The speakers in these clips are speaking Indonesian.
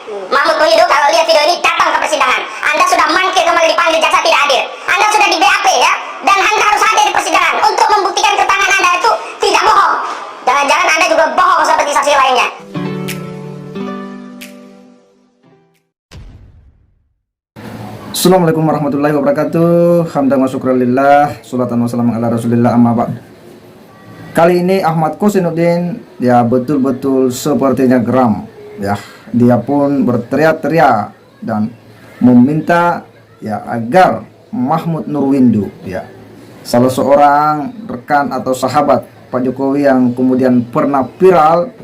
Mahmud Muhyiddin, kalau lihat video ini datang ke persidangan. Anda sudah mangkir kembali dipanggil jaksa tidak hadir. Anda sudah di BAP ya, dan Anda harus hadir di persidangan untuk membuktikan keterangan Anda itu tidak bohong. Jangan-jangan Anda juga bohong seperti saksi lainnya. Assalamualaikum warahmatullahi wabarakatuh. Hamdan wa syukran lillah, sholatan wa salamun ala rasulillah, amma ba'd. Kali ini Ahmad Kosinuddin ya betul-betul sepertinya geram ya. Dia pun berteriak-teriak dan meminta ya agar Mahmud Nurwindu ya, salah seorang rekan atau sahabat Pak Jokowi yang kemudian pernah viral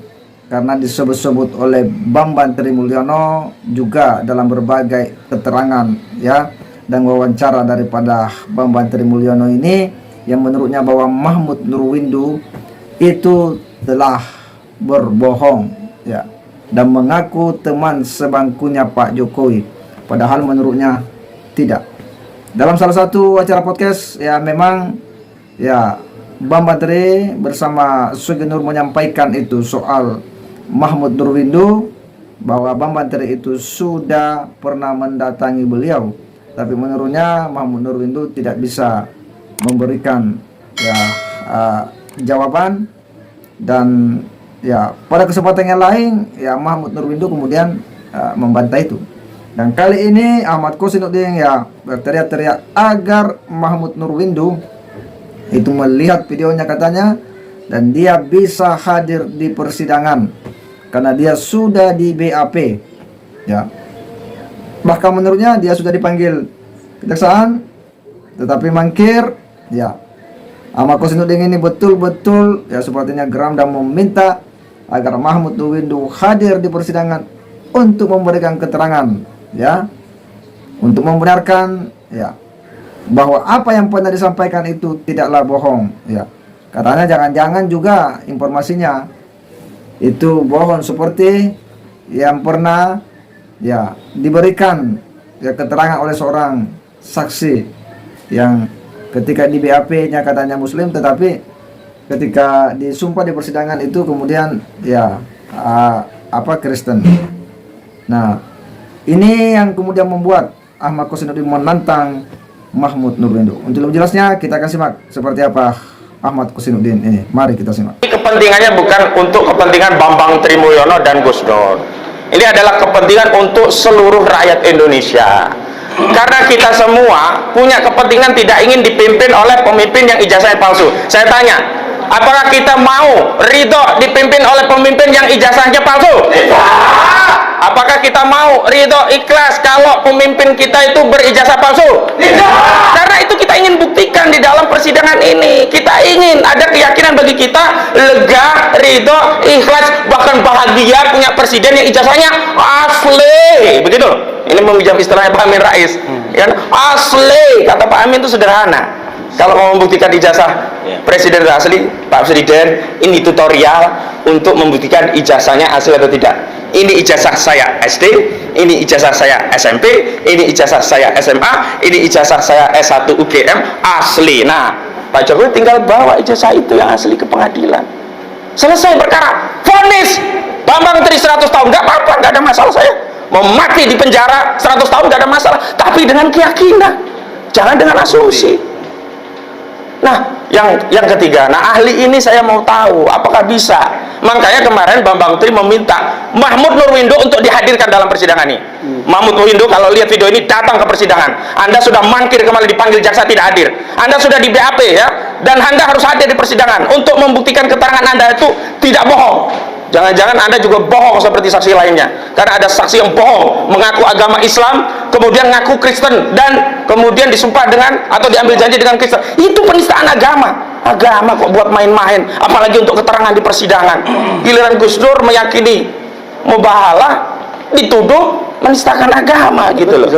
karena disebut-sebut oleh Bambang Trimulyono juga dalam berbagai keterangan ya dan wawancara daripada Bambang Trimulyono ini, yang menurutnya bahwa Mahmud Nurwindu itu telah berbohong ya dan mengaku teman sebangkunya Pak Jokowi, padahal menurutnya tidak. Dalam salah satu acara podcast ya memang ya Bambang Tri bersama Sugi Nur menyampaikan itu soal Mahmud Nurwindu, bahwa Bambang Tri itu sudah pernah mendatangi beliau, tapi menurutnya Mahmud Nurwindu tidak bisa memberikan ya jawaban. Dan ya pada kesempatan yang lain ya Mahmud Nurwindu kemudian membantah itu. Dan kali ini Ahmad Kosinuddin ya berteriak-teriak agar Mahmud Nurwindu itu melihat videonya katanya, dan dia bisa hadir di persidangan karena dia sudah di BAP ya. Bahkan menurutnya dia sudah dipanggil kejaksaan tetapi mangkir ya. Ahmad Kosinuddin ini betul-betul ya sepertinya geram dan meminta agar Mahmud Nurwindu hadir di persidangan untuk memberikan keterangan ya, untuk membenarkan ya bahwa apa yang pernah disampaikan itu tidaklah bohong ya. Katanya jangan-jangan juga informasinya itu bohong seperti yang pernah ya diberikan ya keterangan oleh seorang saksi yang ketika di BAP-nya katanya Muslim, tetapi ketika disumpah di persidangan itu kemudian ya Kristen. Nah, ini yang kemudian membuat Ahmad Kosinuddin menantang Mahmud Nurwindu. Untuk lebih jelasnya kita akan simak seperti apa Ahmad Kosinuddin ini. Mari kita simak. Kepentingannya bukan untuk kepentingan Bambang Trimulyono dan Gus Dur. Ini adalah kepentingan untuk seluruh rakyat Indonesia. Karena kita semua punya kepentingan tidak ingin dipimpin oleh pemimpin yang ijazahnya palsu. Saya tanya, apakah kita mau ridho dipimpin oleh pemimpin yang ijazahnya palsu? Tidak. Apakah kita mau ridho ikhlas kalau pemimpin kita itu berijazah palsu? Tidak. Karena itu kita ingin buktikan di dalam persidangan ini. Kita ingin ada keyakinan bagi kita, lega, ridho, ikhlas, bahkan bahagia punya presiden yang ijazahnya asli. Begitu loh. Ini meminjam istilahnya Pak Amin Rais, kan asli. Kata Pak Amin itu sederhana. Kalau mau membuktikan ijazah presiden asli, Pak Presiden, ini tutorial untuk membuktikan ijazahnya asli atau tidak. Ini ijazah saya SD, ini ijazah saya SMP, ini ijazah saya SMA, ini ijazah saya S1 UGM asli. Nah, Pak Jokowi tinggal bawa ijazah itu yang asli ke pengadilan. Selesai perkara, vonis Bambang Tri 100 tahun, nggak apa-apa, nggak ada masalah. Saya mau mati di penjara 100 tahun gak ada masalah, tapi dengan keyakinan, jangan dengan asumsi. Nah, yang ketiga, nah ahli ini saya mau tahu apakah bisa. Makanya kemarin Bambang Tri meminta Mahmud Nurwindu untuk dihadirkan dalam persidangan ini. Mahmud Nurwindu, kalau lihat video ini datang ke persidangan. Anda sudah mangkir kembali dipanggil jaksa tidak hadir. Anda sudah di BAP ya, dan Anda harus hadir di persidangan untuk membuktikan keterangan Anda itu tidak bohong. Jangan-jangan Anda juga bohong seperti saksi lainnya. Karena ada saksi yang bohong, mengaku agama Islam, kemudian ngaku Kristen, dan kemudian disumpah dengan atau diambil janji dengan Kristen. Itu penistaan agama. Agama kok buat main-main, apalagi untuk keterangan di persidangan. Giliran Gus Dur meyakini mubahalah, dituduh menistakan agama gitu loh.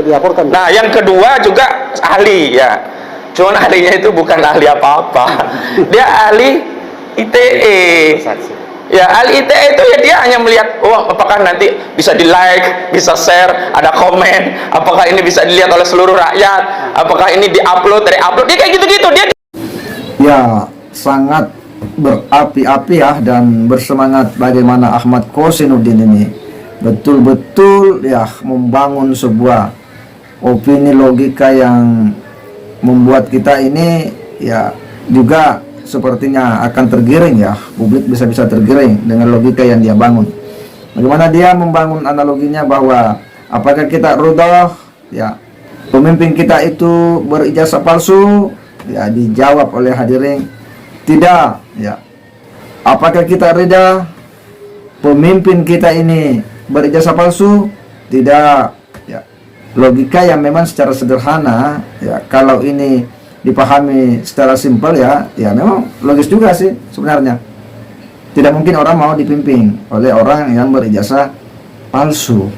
Nah, yang kedua juga ahli ya. Cuman ahlinya itu bukan ahli apa-apa. Dia ahli ITE. Ya, ahli ITE itu ya dia hanya melihat, oh apakah nanti bisa di like, bisa share, ada komen, apakah ini bisa dilihat oleh seluruh rakyat, apakah ini diupload, re-upload, dia kayak gitu-gitu. Dia ya sangat berapi-api ya dan bersemangat bagaimana Ahmad Kosinuddin ini betul-betul ya membangun sebuah opini logika yang membuat kita ini ya juga sepertinya akan tergiring ya, publik bisa-bisa tergiring dengan logika yang dia bangun. Bagaimana dia membangun analoginya bahwa apakah kita ridha ya pemimpin kita itu berijazah palsu? Ya dijawab oleh hadirin tidak ya. Apakah kita ridha pemimpin kita ini berijazah palsu? Tidak ya. Logika yang memang secara sederhana ya, kalau ini dipahami secara simpel ya memang logis juga sih sebenarnya. Tidak mungkin orang mau dipimpin oleh orang yang berijazah palsu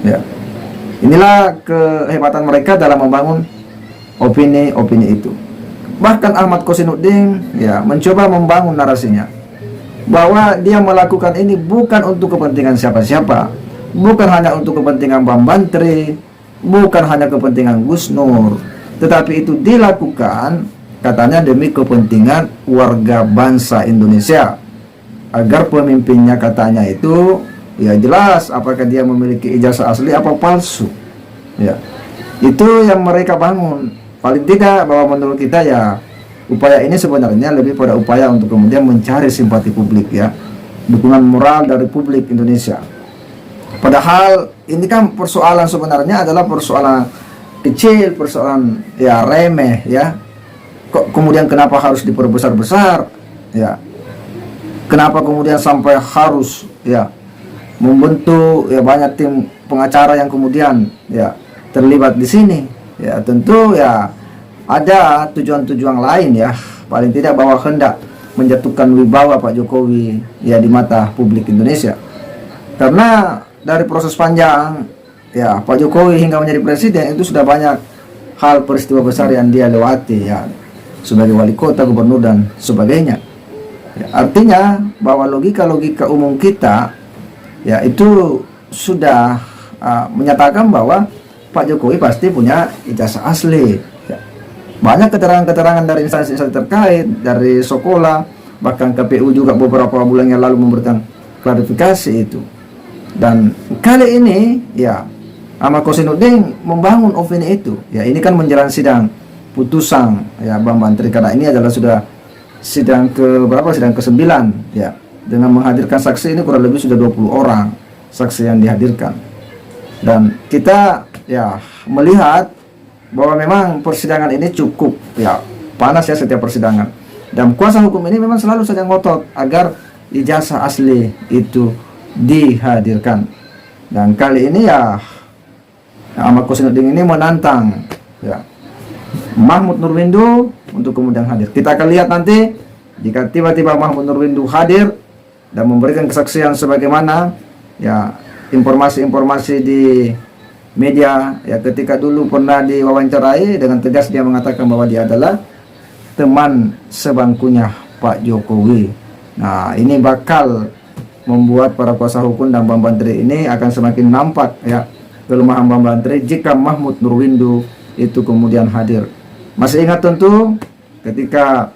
ya. Inilah kehebatan mereka dalam membangun opini-opini itu. Bahkan Ahmad Kossinuddin ya mencoba membangun narasinya bahwa dia melakukan ini bukan untuk kepentingan siapa-siapa, bukan hanya untuk kepentingan Bang Bantri, bukan hanya kepentingan Gus Nur, tetapi itu dilakukan katanya demi kepentingan warga bangsa Indonesia, agar pemimpinnya katanya itu ya jelas apakah dia memiliki ijazah asli apa palsu ya. Itu yang mereka bangun. Paling tidak bahwa menurut kita ya upaya ini sebenarnya lebih pada upaya untuk kemudian mencari simpati publik ya, dukungan moral dari publik Indonesia. Padahal ini kan persoalan sebenarnya adalah persoalan kecil, persoalan ya remeh ya. Kok kemudian kenapa harus diperbesar-besar ya? Kenapa kemudian sampai harus ya membentuk ya banyak tim pengacara yang kemudian ya terlibat di sini? Ya tentu ya ada tujuan-tujuan lain ya, paling tidak bahwa hendak menjatuhkan wibawa Pak Jokowi ya di mata publik Indonesia. Karena dari proses panjang ya Pak Jokowi hingga menjadi presiden itu sudah banyak hal peristiwa besar yang dia lewati ya, sebagai wali kota, gubernur dan sebagainya ya. Artinya bahwa logika-logika umum kita ya itu sudah menyatakan bahwa Pak Jokowi pasti punya ijazah asli ya. Banyak keterangan-keterangan dari instansi-instansi terkait, dari Sokola, bahkan KPU juga beberapa bulan yang lalu memberikan klarifikasi itu. Dan kali ini ya Ahmad Kossinuddin membangun opini itu ya. Ini kan menjelang sidang putusan ya Bang Bantri, karena ini adalah sudah sidang ke berapa, sidang ke-9 ya, dengan menghadirkan saksi ini kurang lebih sudah 20 orang saksi yang dihadirkan. Dan kita ya melihat bahwa memang persidangan ini cukup ya panas ya setiap persidangan, dan kuasa hukum ini memang selalu saja ngotot agar ijazah asli itu dihadirkan. Dan kali ini ya Ahmad Kossinuddin ini menantang ya Mahmud Nurwindu untuk kemudian hadir. Kita akan lihat nanti jika tiba-tiba Mahmud Nurwindu hadir dan memberikan kesaksian sebagaimana ya informasi-informasi di media ya, ketika dulu pernah diwawancarai dengan tegas dia mengatakan bahwa dia adalah teman sebangkunya Pak Jokowi. Nah, ini bakal membuat para kuasa hukum dan Bang Bantri ini akan semakin nampak ya kelemahan Bang Bantri jika Mahmud Nurwindu itu kemudian hadir. Masih ingat tentu ketika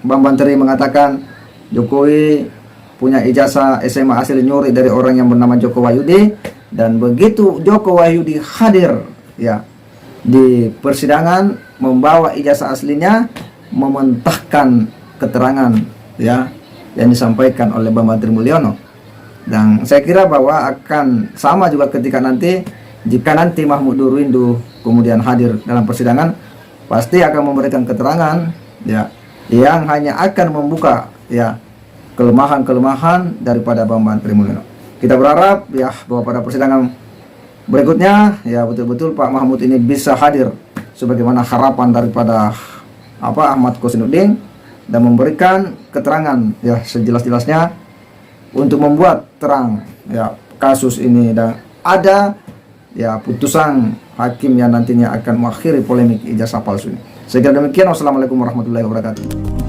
Bang Bantri mengatakan Jokowi punya ijazah SMA asli nyuri dari orang yang bernama Joko Wahyudi, dan begitu Joko Wahyudi hadir ya di persidangan membawa ijazah aslinya, mementahkan keterangan ya yang disampaikan oleh Bang Bantri Mulyono. Dan saya kira bahwa akan sama juga ketika nanti jika nanti Mahmud Nurwindu kemudian hadir dalam persidangan, pasti akan memberikan keterangan ya yang hanya akan membuka ya kelemahan-kelemahan daripada Bang Bantri Mulyono. Kita berharap ya bahwa pada persidangan berikutnya ya betul-betul Pak Mahmud ini bisa hadir sebagaimana harapan daripada Ahmad Kossinuddin, dan memberikan keterangan ya sejelas-jelasnya untuk membuat terang ya kasus ini, dan ada ya putusan hakim yang nantinya akan mengakhiri polemik ijazah palsu ini. Saya kira demikian. Wassalamualaikum warahmatullahi wabarakatuh.